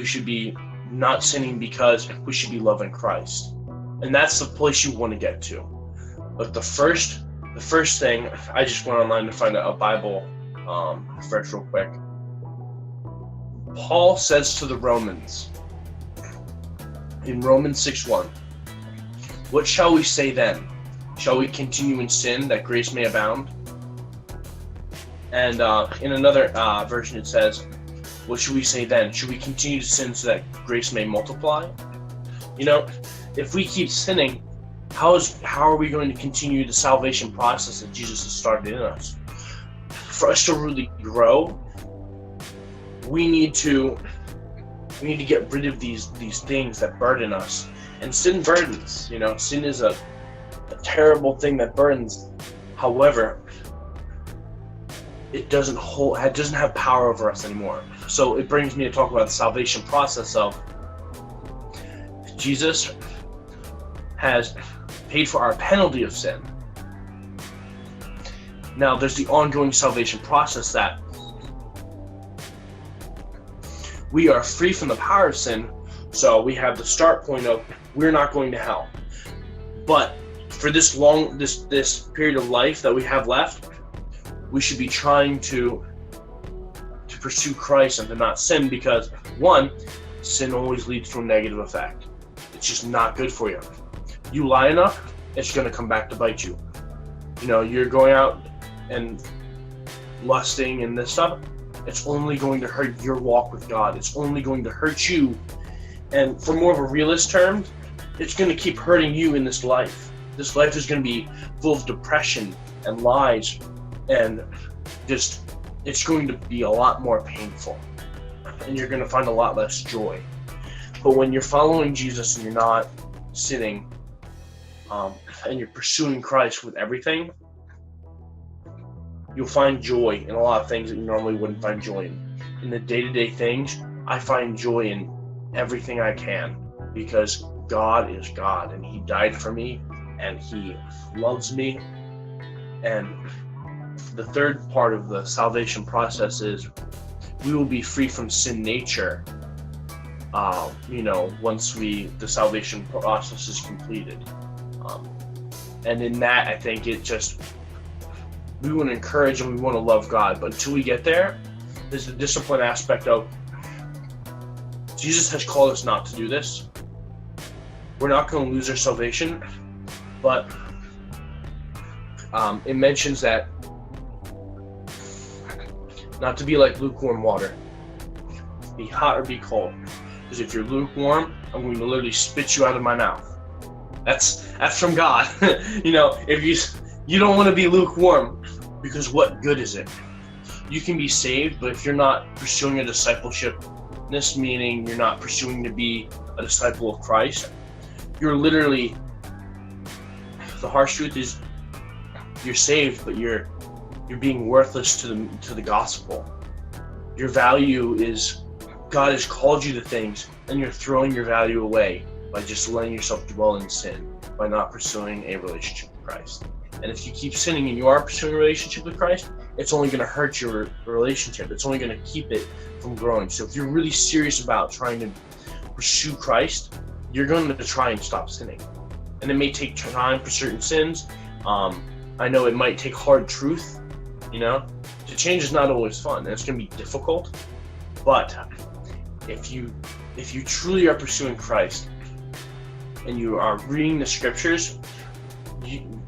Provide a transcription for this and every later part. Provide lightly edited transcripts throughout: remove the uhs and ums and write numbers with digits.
we should be not sinning because we should be loving Christ. And that's the place you want to get to. But the first thing, I just went online to find a Bible verse real quick. Paul says to the Romans, in Romans 6:1, "What shall we say then? Shall we continue in sin that grace may abound?" And in another version it says, "What should we say then? Should we continue to sin so that grace may multiply?" You know, if we keep sinning, how are we going to continue the salvation process that Jesus has started in us? For us to really grow, we need to get rid of these things that burden us. And sin burdens. You know, sin is a terrible thing that burdens. However, it doesn't have power over us anymore. So it brings me to talk about the salvation process of Jesus has paid for our penalty of sin. Now there's the ongoing salvation process that we are free from the power of sin. So we have the start point of we're not going to hell. But for this period of life that we have left, we should be trying to pursue Christ and to not sin, because one, sin always leads to a negative effect. It's just not good for you. You lie enough, it's going to come back to bite you. You know, you're going out and lusting and this stuff, it's only going to hurt your walk with God. It's only going to hurt you. And for more of a realist term, it's going to keep hurting you in this life. This life is going to be full of depression and lies, and just it's going to be a lot more painful, and you're going to find a lot less joy. But when you're following Jesus and you're not sinning, and you're pursuing Christ with everything, you'll find joy in a lot of things that you normally wouldn't find joy in. In the day-to-day things, I find joy in everything I can, because God is God, and He died for me, and He loves me. And the third part of the salvation process is we will be free from sin nature, once the salvation process is completed. And in that, I think we want to encourage and we want to love God, but until we get there, there's the discipline aspect of Jesus has called us not to do this. We're not going to lose our salvation, but it mentions that not to be like lukewarm water. Be hot or be cold. Because if you're lukewarm, I'm going to literally spit you out of my mouth. That's from God. If you don't want to be lukewarm, because what good is it? You can be saved, but if you're not pursuing a discipleshipness, meaning you're not pursuing to be a disciple of Christ, you're literally, the harsh truth is, you're saved, but you're being worthless to the gospel. Your value is, God has called you to things, and you're throwing your value away by just letting yourself dwell in sin, by not pursuing a relationship with Christ. And if you keep sinning and you are pursuing a relationship with Christ, it's only going to hurt your relationship. It's only going to keep it from growing. So if you're really serious about trying to pursue Christ, you're going to try and stop sinning. And it may take time for certain sins. I know it might take hard truth. To change is not always fun, and it's going to be difficult. But if you truly are pursuing Christ and you are reading the scriptures,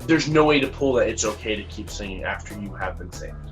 there's no way to pull that it's okay to keep sinning after you have been saved.